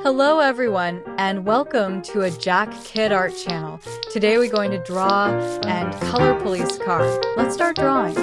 Hello everyone and welcome to a Jack Kid Art channel. Today we're going to draw and color police car. Let's start drawing.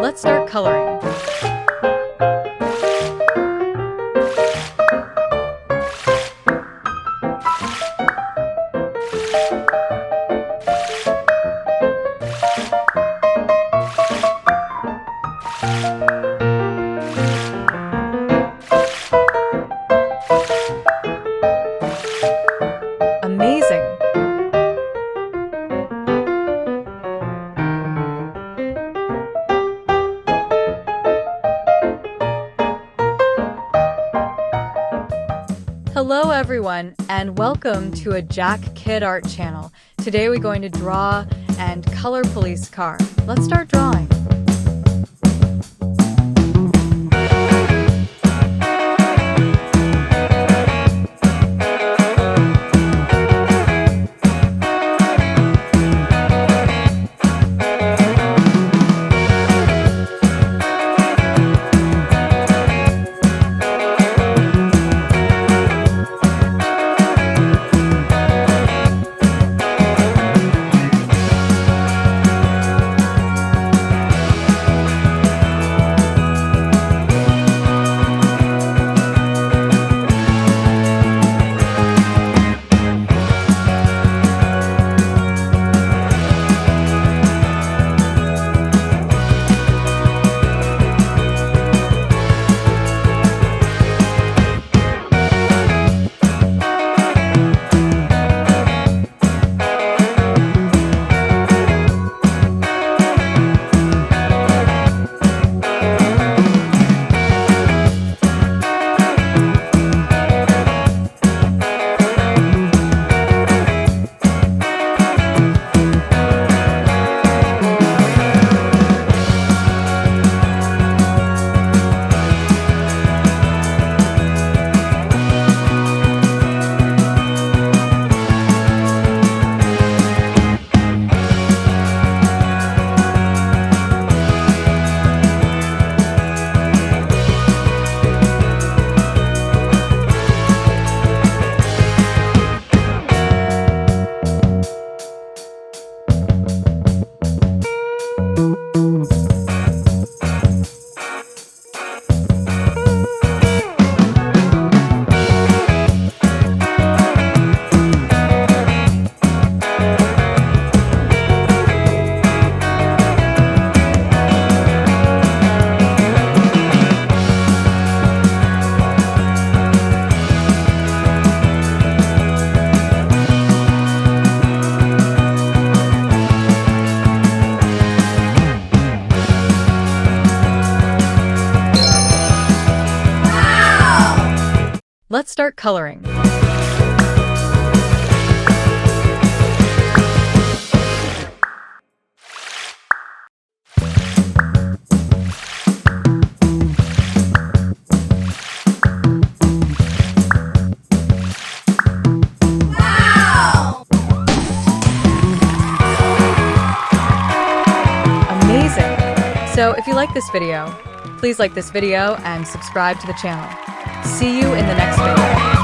Let's start coloring. Amazing! Hello everyone and welcome to a Jack Kid Art channel. Today we're going to draw and color police car. Let's start drawing. Let's start coloring. Amazing! So if you like this video, please like this video and subscribe to the channel. See you in the next video.